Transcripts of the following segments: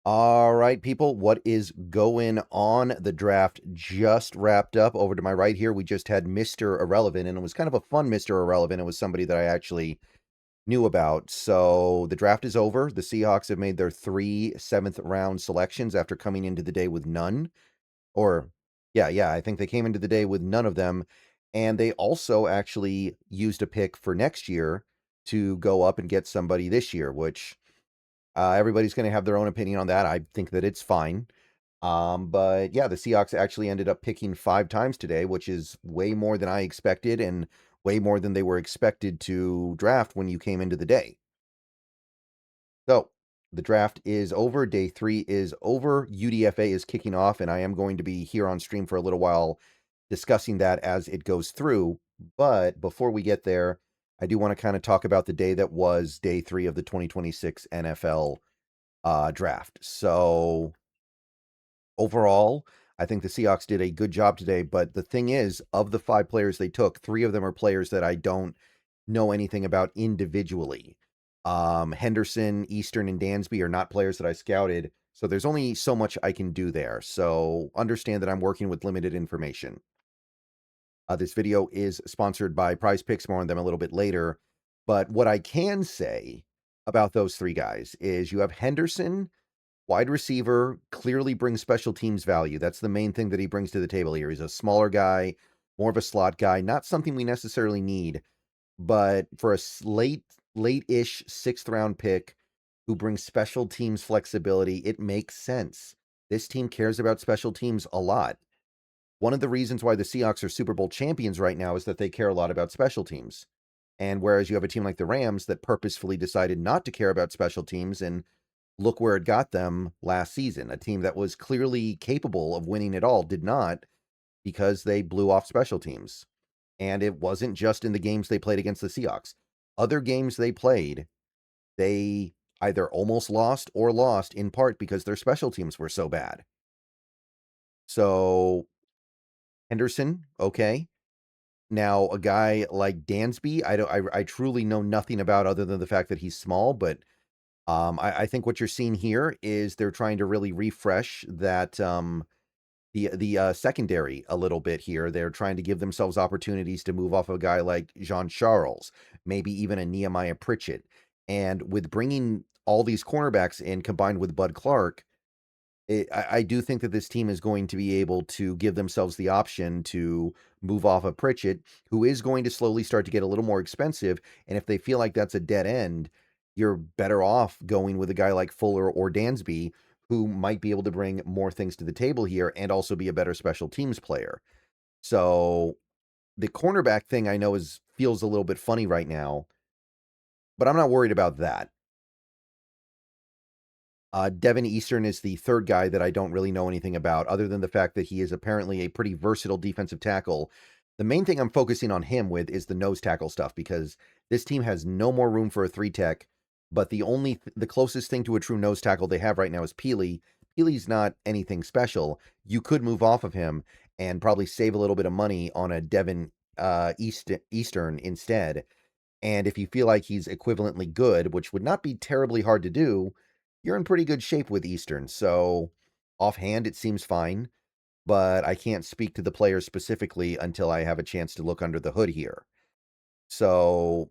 All right, people, what is going on? The draft just wrapped up. Over to my right here, we just had Mr. Irrelevant, and it was kind of a fun Mr. Irrelevant. It was somebody that I actually knew about. So the draft is over. The Seahawks have made their 3 7th-round selections after coming into the day with none. Or, yeah, I think they came into the day with none of them. And they also actually used a pick for next year to go up and get somebody this year, which everybody's going to have their own opinion on that. I think that it's fine. But yeah, the Seahawks actually ended up picking 5 times today, which is way more than I expected and way more than they were expected to draft when you came into the day. So the draft is over. Day 3 is over. UDFA is kicking off, and I am going to be here on stream for a little while discussing that as it goes through. But before we get there, I do want to kind of talk about the day that was day 3 of the 2026 NFL draft. So overall, I think the Seahawks did a good job today. But the thing is, of the 5 players they took, 3 of them are players that I don't know anything about individually. Henderson, Eastern, and Dansby are not players that I scouted. So there's only so much I can do there. So understand that I'm working with limited information. This video is sponsored by Prize Picks. More on them a little bit later. But what I can say about those 3 guys is you have Henderson, wide receiver, clearly brings special teams value. That's the main thing that he brings to the table here. He's a smaller guy, more of a slot guy, not something we necessarily need, but for a late-ish 6th-round pick who brings special teams flexibility, it makes sense. This team cares about special teams a lot. One of the reasons why the Seahawks are Super Bowl champions right now is that they care a lot about special teams. And whereas you have a team like the Rams that purposefully decided not to care about special teams, and look where it got them last season. A team that was clearly capable of winning it all did not, because they blew off special teams. And it wasn't just in the games they played against the Seahawks. Other games they played, they either almost lost or lost in part because their special teams were so bad. So Henderson, okay. Now a guy like Dansby, I truly know nothing about other than the fact that he's small, but I think what you're seeing here is they're trying to really refresh that the secondary a little bit here. They're trying to give themselves opportunities to move off a guy like Jean Charles, maybe even a Nehemiah Pritchett. And with bringing all these cornerbacks in combined with Bud Clark, I do think that this team is going to be able to give themselves the option to move off of Pritchett, who is going to slowly start to get a little more expensive. And if they feel like that's a dead end, you're better off going with a guy like Fuller or Dansby, who might be able to bring more things to the table here and also be a better special teams player. So the cornerback thing I know feels a little bit funny right now, but I'm not worried about that. Devin Eastern is the 3rd guy that I don't really know anything about, other than the fact that he is apparently a pretty versatile defensive tackle. The main thing I'm focusing on him with is the nose tackle stuff, because this team has no more room for a 3-tech, but the closest thing to a true nose tackle they have right now is Peely. Peely's not anything special. You could move off of him and probably save a little bit of money on a Devin Eastern instead. And if you feel like he's equivalently good, which would not be terribly hard to do, you're in pretty good shape with Eastern. So offhand, it seems fine, but I can't speak to the players specifically until I have a chance to look under the hood here. So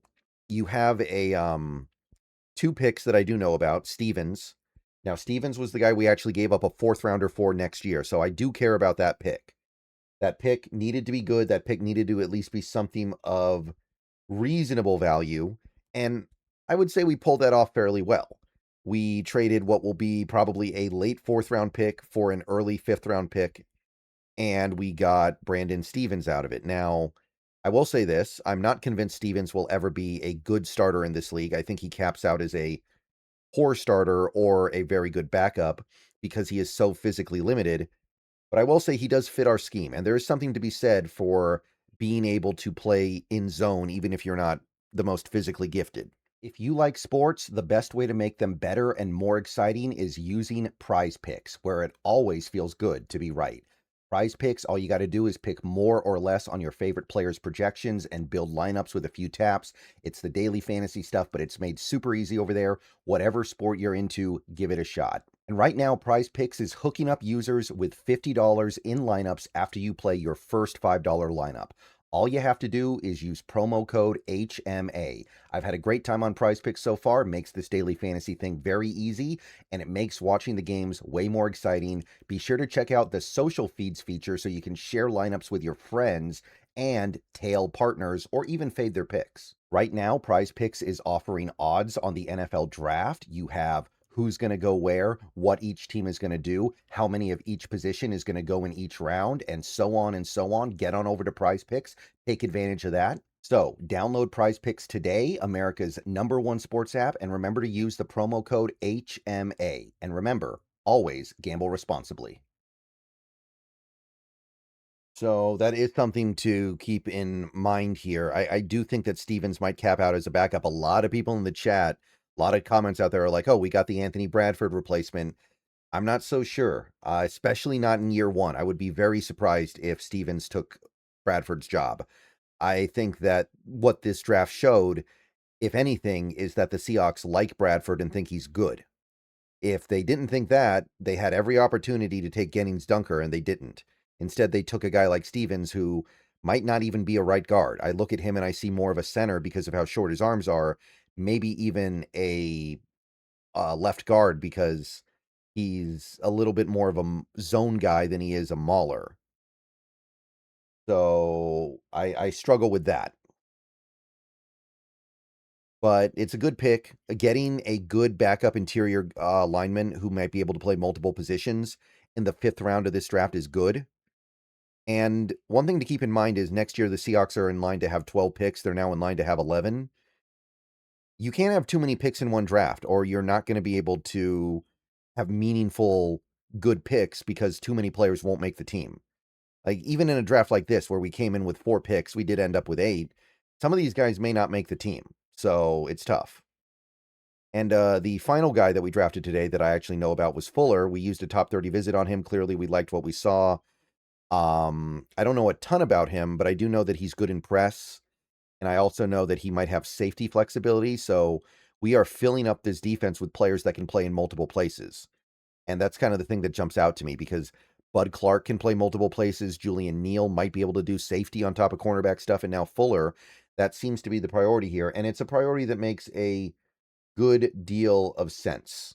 you have a 2 picks that I do know about. Stevens. Now, Stevens was the guy we actually gave up a 4th-rounder for next year, so I do care about that pick. That pick needed to be good. That pick needed to at least be something of reasonable value, and I would say we pulled that off fairly well. We traded what will be probably a late 4th-round pick for an early 5th-round pick, and we got Brandon Stevens out of it. Now, I will say this, I'm not convinced Stevens will ever be a good starter in this league. I think he caps out as a poor starter or a very good backup because he is so physically limited. But I will say he does fit our scheme, and there is something to be said for being able to play in zone even if you're not the most physically gifted. If you like sports, the best way to make them better and more exciting is using Prize Picks, where it always feels good to be right. Prize Picks, all you got to do is pick more or less on your favorite players' projections and build lineups with a few taps. It's the daily fantasy stuff, but it's made super easy over there. Whatever sport you're into, give it a shot. And right now, Prize Picks is hooking up users with $50 in lineups after you play your first $5 lineup. All you have to do is use promo code HMA. I've had a great time on Prize Picks so far. It makes this daily fantasy thing very easy, and it makes watching the games way more exciting. Be sure to check out the social feeds feature so you can share lineups with your friends and tail partners or even fade their picks. Right now, Prize Picks is offering odds on the NFL draft. You have who's going to go where, what each team is going to do, how many of each position is going to go in each round, and so on and so on. Get on over to Prize Picks. Take advantage of that. So download Prize Picks today, America's #1 sports app, and remember to use the promo code HMA. And remember, always gamble responsibly. So that is something to keep in mind here. I do think that Stevens might cap out as a backup. A lot of people in the chat, a lot of comments out there are like, oh, we got the Anthony Bradford replacement. I'm not so sure, especially not in year one. I would be very surprised if Stevens took Bradford's job. I think that what this draft showed, if anything, is that the Seahawks like Bradford and think he's good. If they didn't think that, they had every opportunity to take Gennings Dunker, and they didn't. Instead, they took a guy like Stevens, who might not even be a right guard. I look at him and I see more of a center because of how short his arms are, maybe even a left guard because he's a little bit more of a zone guy than he is a mauler. So I struggle with that. But it's a good pick. Getting a good backup interior lineman who might be able to play multiple positions in the 5th round of this draft is good. And one thing to keep in mind is next year the Seahawks are in line to have 12 picks. They're now in line to have 11. You can't have too many picks in one draft, or you're not going to be able to have meaningful, good picks because too many players won't make the team. Like, even in a draft like this, where we came in with 4 picks, we did end up with 8. Some of these guys may not make the team, so it's tough. And the final guy that we drafted today that I actually know about was Fuller. We used a top 30 visit on him. Clearly, we liked what we saw. I don't know a ton about him, but I do know that he's good in press. And I also know that he might have safety flexibility. So we are filling up this defense with players that can play in multiple places. And that's kind of the thing that jumps out to me because Bud Clark can play multiple places. Julian Neal might be able to do safety on top of cornerback stuff. And now Fuller, that seems to be the priority here. And it's a priority that makes a good deal of sense.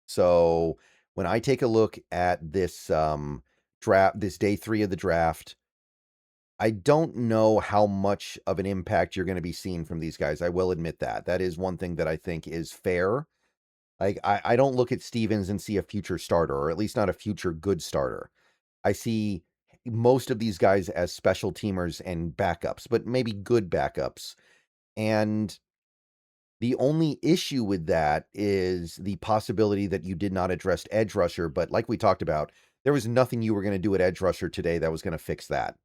So when I take a look at this draft, this day 3 of the draft, I don't know how much of an impact you're going to be seeing from these guys. I will admit that. That is one thing that I think is fair. Like, I don't look at Stevens and see a future starter, or at least not a future good starter. I see most of these guys as special teamers and backups, but maybe good backups. And the only issue with that is the possibility that you did not address edge rusher, but like we talked about, there was nothing you were going to do at edge rusher today that was going to fix that,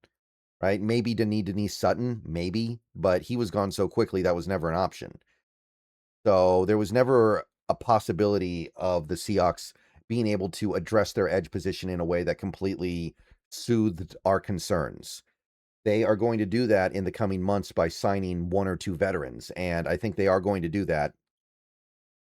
right? Maybe Denise Sutton, maybe, but he was gone so quickly that was never an option. So there was never a possibility of the Seahawks being able to address their edge position in a way that completely soothed our concerns. They are going to do that in the coming months by signing 1 or 2 veterans, and I think they are going to do that.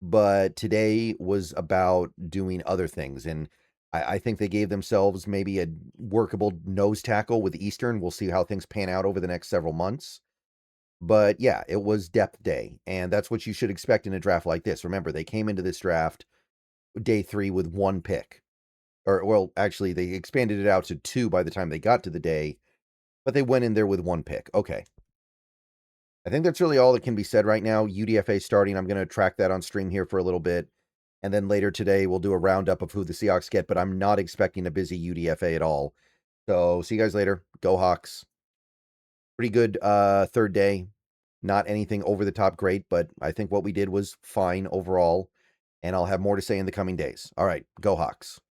But today was about doing other things, and I think they gave themselves maybe a workable nose tackle with Eastern. We'll see how things pan out over the next several months. But yeah, it was depth day, and that's what you should expect in a draft like this. Remember, they came into this draft day 3 with 1 pick. Or, well, actually, they expanded it out to 2 by the time they got to the day, but they went in there with 1 pick. Okay. I think that's really all that can be said right now. UDFA starting. I'm going to track that on stream here for a little bit. And then later today, we'll do a roundup of who the Seahawks get, but I'm not expecting a busy UDFA at all. So see you guys later. Go Hawks. Pretty good 3rd day. Not anything over the top great, but I think what we did was fine overall. And I'll have more to say in the coming days. All right. Go Hawks.